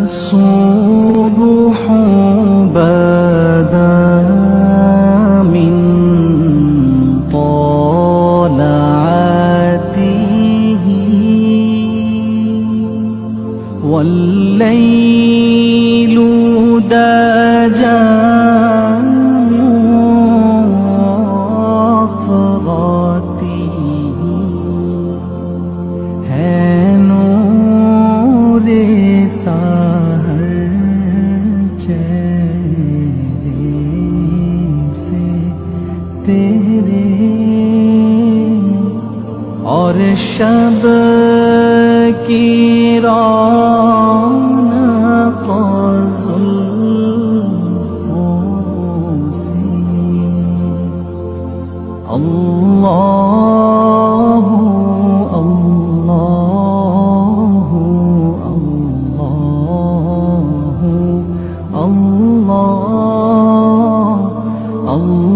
الصبح بدا من طلعته والليل دجى من وفرته है नूर सहर चेहरे से तेरे और शब की रौनक जुल्फों से अल्लाह अल्लाह अल्लाह अल्लाह अल्लाह